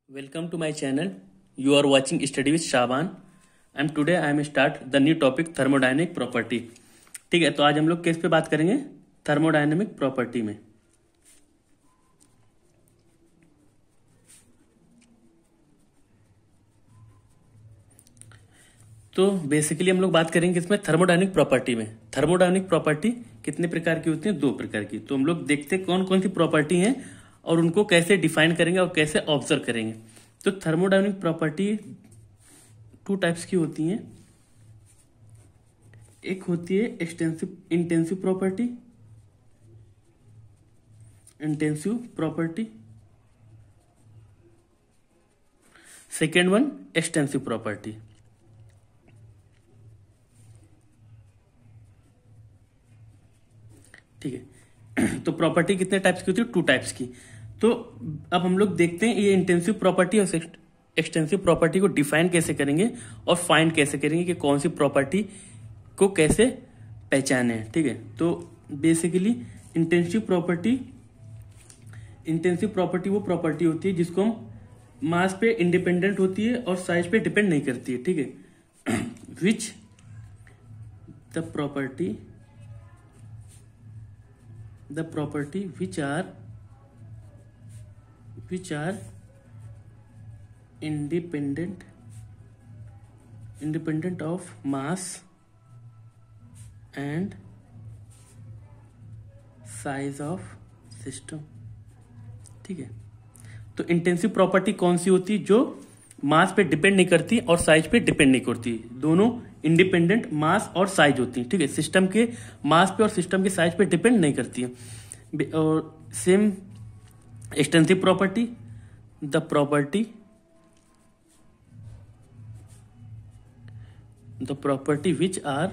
Welcome to my channel. You are watching Study with Shaban and today I am start the new topic thermodynamic property. ठीक है, तो आज हम लोग किस पे बात करेंगे? थर्मोडायनेमिक प्रॉपर्टी में। तो बेसिकली हम लोग बात करेंगे इसमें थर्मोडायनेमिक प्रॉपर्टी में। थर्मोडायनेमिक प्रॉपर्टी कितने प्रकार की होती है? दो प्रकार की। तो हम लोग देखते हैं कौन कौन सी प्रॉपर्टी हैं और उनको कैसे डिफाइन करेंगे और कैसे ऑब्जर्व करेंगे। तो थर्मोडायनेमिक प्रॉपर्टी टू टाइप्स की होती हैं। एक होती है intensive property, second one extensive property. ठीक है, तो प्रॉपर्टी कितने टाइप्स की होती है? टू टाइप्स की। तो अब हम लोग देखते हैं ये इंटेंसिव प्रॉपर्टी और एक्सटेंसिव प्रॉपर्टी को डिफाइन कैसे करेंगे और फाइंड कैसे करेंगे कि कौन सी प्रॉपर्टी को कैसे पहचाने। ठीक है, तो बेसिकली इंटेंसिव प्रॉपर्टी वो प्रॉपर्टी होती है जिसको हम मास पे इंडिपेंडेंट होती है और साइज पे डिपेंड नहीं करती है। ठीक है, which the property which are independent of mass and size of system। ठीक है, तो इंटेंसिव प्रॉपर्टी कौन सी होती है? जो मास पे डिपेंड नहीं करती और साइज पे डिपेंड नहीं करती, दोनों इंडिपेंडेंट मास और साइज होती है। ठीक है, सिस्टम के मास पे और सिस्टम के साइज पे डिपेंड नहीं करती है। और same extensive property, the property which are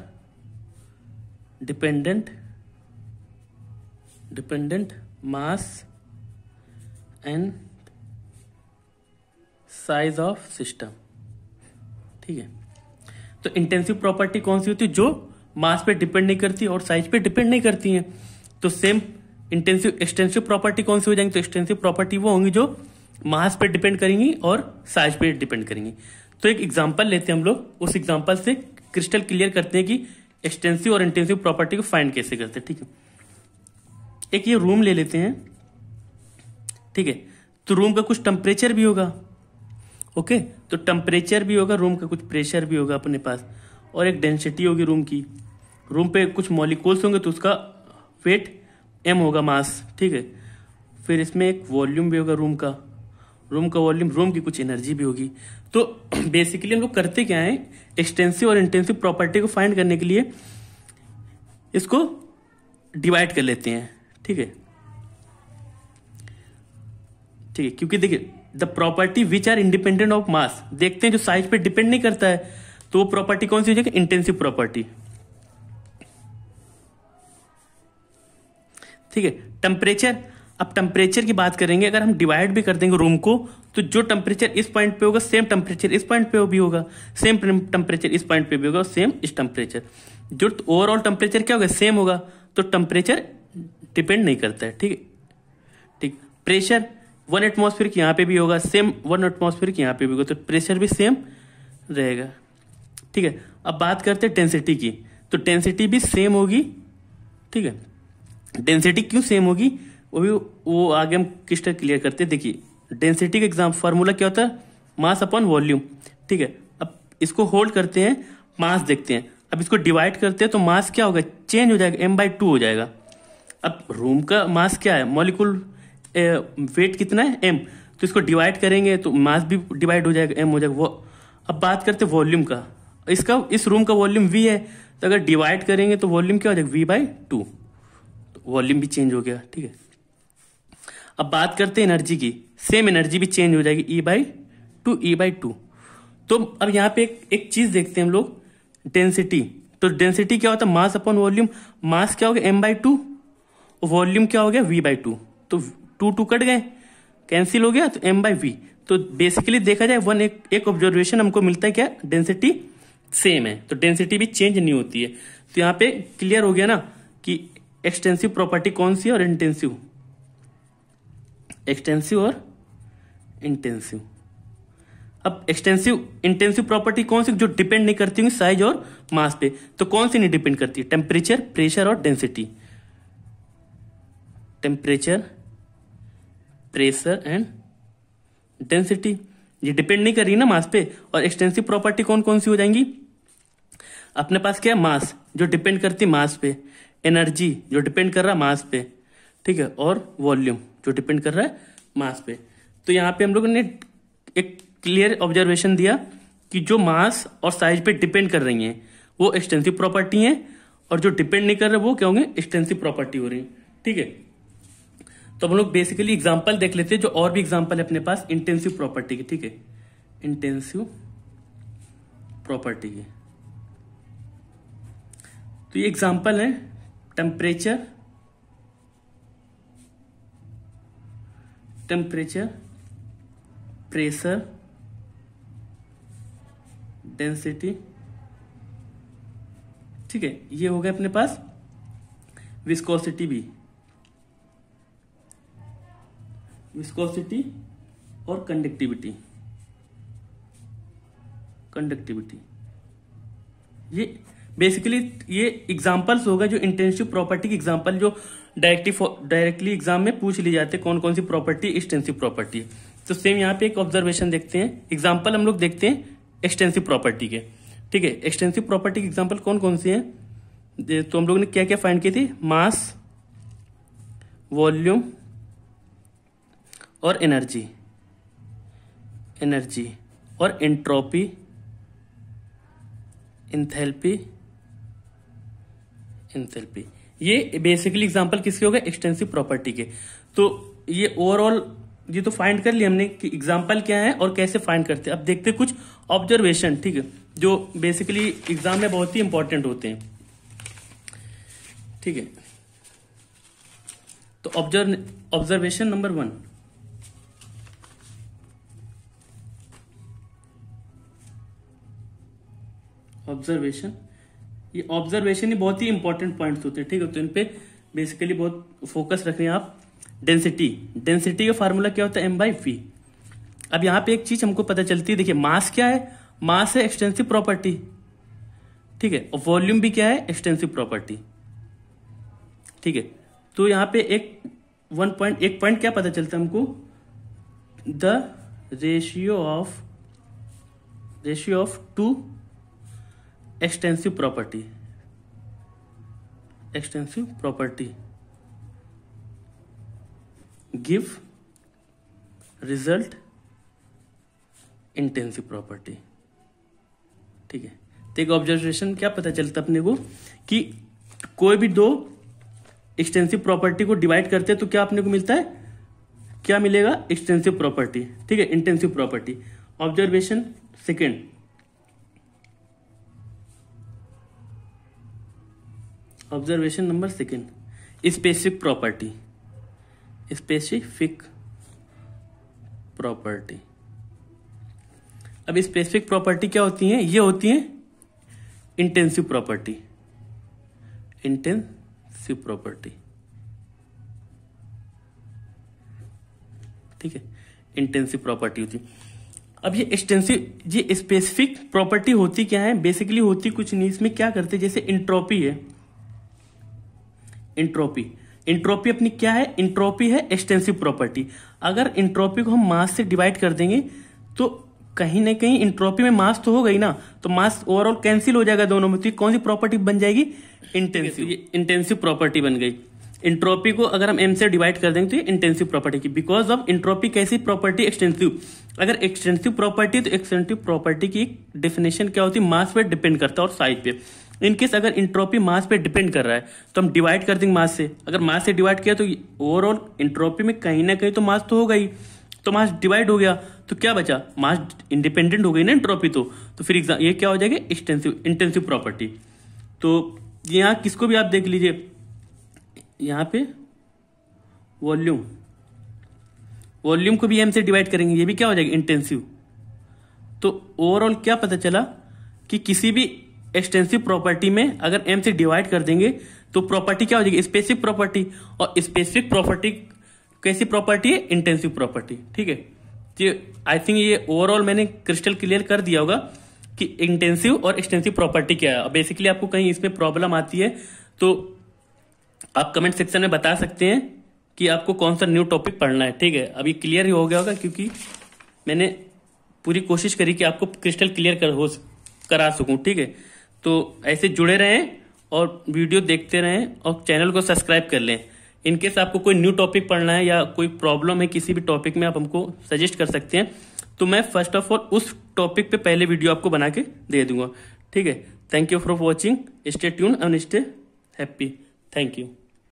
dependent mass and size of system. ठीक है, तो इंटेंसिव प्रॉपर्टी कौन सी होती है? जो मास पे डिपेंड नहीं करती और साइज पे डिपेंड नहीं करती है। तो सेम एक्सटेंसिव प्रॉपर्टी कौन सी हो जाएंगी? तो एक्सटेंसिव प्रॉपर्टी वो होंगी जो मास पे डिपेंड करेंगी और साइज पे डिपेंड करेंगी। तो एक एग्जांपल लेते हैं हम लोग, उस एग्जांपल से क्रिस्टल क्लियर करते हैं कि एक्सटेंसिव और इंटेंसिव प्रॉपर्टी को फाइंड कैसे करते हैं। ठीक है, एक ये रूम ले लेते हैं। ठीक है, तो रूम का कुछ टेम्परेचर भी होगा। ओके, तो टेम्परेचर भी होगा, रूम का कुछ प्रेशर भी होगा अपने पास, और एक डेंसिटी होगी रूम की। रूम पे कुछ मॉलिक्यूल्स होंगे तो उसका वेट m होगा, मास। ठीक है, फिर इसमें एक वॉल्यूम भी होगा रूम का वॉल्यूम, रूम की कुछ एनर्जी भी होगी। तो बेसिकली हम लोग करते क्या है, एक्सटेंसिव और इंटेंसिव प्रॉपर्टी को फाइंड करने के लिए इसको डिवाइड कर लेते हैं। ठीक है, क्योंकि देखिए the property which are independent of mass, देखते हैं जो साइज पे डिपेंड नहीं करता है, तो वो प्रॉपर्टी कौन सी हो जाएगी? Intensive property. ठीक है, टेम्परेचर, अब टेम्परेचर की बात करेंगे, अगर हम डिवाइड भी कर देंगे रूम को, तो जो टेम्परेचर इस पॉइंट पे होगा सेम टेम्परेचर इस पॉइंट पे भी होगा, सेम टेम्परेचर इस पॉइंट पे भी होगा, सेम इस टेम्परेचर। जो ओवरऑल टेम्परेचर क्या होगा? सेम होगा। तो टेम्परेचर डिपेंड नहीं करता है। ठीक है, ठीक। प्रेशर 1 एटमॉस्फेयर की यहाँ पे भी होगा, सेम 1 एटमॉस्फेयर की यहाँ पे भी होगा, तो प्रेशर भी सेम रहेगा। ठीक है, अब बात करते हैं डेंसिटी की, तो डेंसिटी भी सेम होगी। ठीक है, डेंसिटी क्यों सेम होगी वो आगे हम क्रिस्टल क्लियर करते हैं। देखिए डेंसिटी का एग्जाम फार्मूला क्या होता है? Mass upon volume. ठीक है, अब इसको होल्ड करते हैं, मास देखते हैं, अब इसको डिवाइड करते हैं तो मास क्या होगा? चेंज हो जाएगा, m/2 हो जाएगा। अब रूम का मास क्या है? मॉलिक्यूल वेट कितना है? m, तो इसको डिवाइड करेंगे तो मास भी डिवाइड हो जाएगा, m हो जाएगा वो। अब बात करते हैं वॉल्यूम का, इस रूम का वॉल्यूम v है, तो अगर डिवाइड करेंगे तो वॉल्यूम क्या हो जाएगा? v/2, तो वॉल्यूम भी चेंज हो गया। ठीक है, अब बात करते हैं एनर्जी की, सेम एनर्जी भी चेंज हो जाएगी, E/2। तो अब यहाँ पे एक चीज देखते हैं हम लोग, डेंसिटी। तो डेंसिटी क्या होता है? Mass upon volume. मास क्या हो गया? m/2, वॉल्यूम क्या हो गया? v/2। तो 2 कट गए, कैंसिल हो गया, तो m/v। तो बेसिकली देखा जाए एक ऑब्जर्वेशन हमको मिलता है क्या? डेंसिटी सेम है, तो डेंसिटी भी चेंज नहीं होती है। तो यहाँ पे क्लियर हो गया ना कि एक्सटेंसिव प्रॉपर्टी कौन सी है और इंटेंसिव, एक्सटेंसिव और इंटेंसिव। अब इंटेंसिव प्रॉपर्टी कौन सी, जो डिपेंड नहीं करती होंगी साइज और मास पे। तो कौन सी नहीं डिपेंड करती है? टेम्परेचर, प्रेशर और density. Temperature, pressure and density, ये डिपेंड नहीं कर रही ना मास पे। और एक्सटेंसिव प्रॉपर्टी कौन कौन सी हो जाएंगी? अपने पास क्या है? मास, जो डिपेंड करती मास पे। एनर्जी, जो डिपेंड कर रहा है मास पे, ठीक है। और वॉल्यूम, जो डिपेंड कर रहा है मास पे। तो यहाँ पे हम लोगों ने एक क्लियर ऑब्जर्वेशन दिया कि जो मास और साइज पे डिपेंड कर रही हैं वो एक्सटेंसिव प्रॉपर्टी हैं, और जो डिपेंड नहीं कर रहे वो क्या होंगे? एक्सटेंसिव प्रॉपर्टी हो रही है, ठीक है। तो हम लोग बेसिकली एग्जांपल देख लेते हैं, जो और भी एग्जांपल है अपने पास इंटेंसिव प्रॉपर्टी के, ठीक है। इंटेंसिव प्रॉपर्टी के तो ये एग्जांपल है टेम्परेचर, प्रेशर, डेंसिटी, ठीक है। ये हो गया अपने पास विस्कोसिटी भी, विस्कोसिटी और कंडक्टिविटी। ये बेसिकली ये एग्जांपल्स होगा जो इंटेंसिव प्रॉपर्टी के एग्जांपल, जो डायरेक्टली एग्जाम में पूछ ली जाते हैं कौन कौन सी प्रॉपर्टी एक्सटेंसिव प्रॉपर्टी है। तो सेम यहाँ पे एक ऑब्जर्वेशन देखते हैं, एग्जांपल हम लोग देखते हैं एक्सटेंसिव प्रॉपर्टी के, ठीक है। एक्सटेंसिव प्रॉपर्टी के एग्जांपल कौन कौन से हैं? तो हम लोग ने क्या क्या फाइंड किए थे? मास, वॉल्यूम और एनर्जी और एंट्रोपी, एंथैल्पी। ये बेसिकली एग्जांपल किसके हो गए? एक्सटेंसिव प्रॉपर्टी के। तो ये ओवरऑल ये तो फाइंड कर लिया हमने कि एग्जांपल क्या है और कैसे फाइंड करते हैं। अब देखते हैं कुछ ऑब्जर्वेशन, ठीक है, जो बेसिकली एग्जाम में बहुत ही इंपॉर्टेंट होते हैं, ठीक है। तो ऑब्जर्वेशन नंबर 1, ये ऑब्जर्वेशन ही बहुत ही इंपॉर्टेंट पॉइंट्स होते हैं, ठीक है। तो इन पे बेसिकली बहुत फोकस रख रहे हैं आप। डेंसिटी का फार्मूला क्या होता है? m/v। अब यहाँ पे एक चीज हमको पता चलती है, देखिए मास क्या है? मास है एक्सटेंसिव प्रॉपर्टी, ठीक है। और वॉल्यूम भी क्या है? एक्सटेंसिव प्रॉपर्टी, ठीक है। तो यहाँ पे एक पॉइंट क्या पता चलता है हमको? The ratio of two extensive property give result intensive property, ठीक है। तो एक ऑब्जर्वेशन क्या पता चलता अपने को कि कोई भी दो एक्सटेंसिव प्रॉपर्टी को डिवाइड करते हैं तो क्या अपने को मिलता है? क्या मिलेगा? एक्सटेंसिव प्रॉपर्टी, ठीक है, intensive property. Observation second, observation number second, specific property. अब स्पेसिफिक प्रॉपर्टी क्या होती है? ये होती है इंटेंसिव प्रॉपर्टी, ठीक है, इंटेंसिव प्रॉपर्टी होती है। अब ये स्पेसिफिक प्रॉपर्टी होती क्या है? बेसिकली होती कुछ नहीं, इसमें क्या करते हैं, जैसे इंट्रोपी है, इंट्रोपी अपनी क्या है? इंट्रोपी है एक्सटेंसिव प्रॉपर्टी। अगर इंट्रोपी को हम मास से डिवाइड कर देंगे तो कहीं ना कहीं इंट्रोपी में मास तो हो गई ना, तो मास ओवरऑल कैंसिल हो जाएगा दोनों में। तो कौन सी प्रॉपर्टी बन जाएगी? इंटेंसिव प्रॉपर्टी बन गई। इंट्रोपी को अगर हम m से डिवाइड कर देंगे तो ये इंटेंसिव प्रॉपर्टी की, बिकॉज ऑफ इंट्रोपी कैसी प्रॉपर्टी? एक्सटेंसिव। अगर एक्सटेंसिव प्रॉपर्टी तो एक्सटेंसिव प्रॉपर्टी की डेफिनेशन क्या होती है? मास पे डिपेंड करता है और साइज पे। इनकेस अगर इंट्रोपी मास पे डिपेंड कर रहा है तो हम डिवाइड कर देंगे मास से। अगर मास से डिवाइड किया तो ओवरऑल इंट्रोपी में कहीं ना कहीं तो मास तो होगा ही, तो मास डिवाइड हो गया तो क्या बचा? मास इंडिपेंडेंट हो गई ना इंट्रोपी। तो फिर ये क्या हो जाएगा? Intensive property. तो यहाँ किसको भी आप देख लीजिए, यहाँ पे वॉल्यूम को भी m से डिवाइड करेंगे, ये भी क्या हो जाएगा? इंटेंसिव। तो ओवरऑल क्या पता चला कि किसी भी एक्सटेंसिव प्रॉपर्टी में अगर m से डिवाइड कर देंगे तो प्रॉपर्टी क्या हो जाएगी? Specific property. और स्पेसिफिक प्रॉपर्टी कैसी प्रॉपर्टी है? इंटेंसिव प्रॉपर्टी, ठीक है। तो आई थिंक ये ओवरऑल मैंने क्रिस्टल क्लियर कर दिया होगा कि इंटेंसिव और एक्सटेंसिव प्रॉपर्टी क्या है। बेसिकली आपको कहीं इसमें प्रॉब्लम आती है तो आप कमेंट सेक्शन में बता सकते हैं कि आपको कौन सा न्यू टॉपिक पढ़ना है। ठीक है, अभी क्लियर ही हो गया होगा क्योंकि मैंने पूरी कोशिश करी कि आपको क्रिस्टल क्लियर करा सकूं। ठीक है, तो ऐसे जुड़े रहें और वीडियो देखते रहें और चैनल को सब्सक्राइब कर लें। इनकेस आपको कोई न्यू टॉपिक पढ़ना है या कोई प्रॉब्लम है किसी भी टॉपिक में, आप हमको सजेस्ट कर सकते हैं, तो मैं फर्स्ट ऑफ ऑल उस टॉपिक पे पहले वीडियो आपको बना के दे दूंगा। ठीक है, thank you for watching, stay tune and stay happy. Thank you.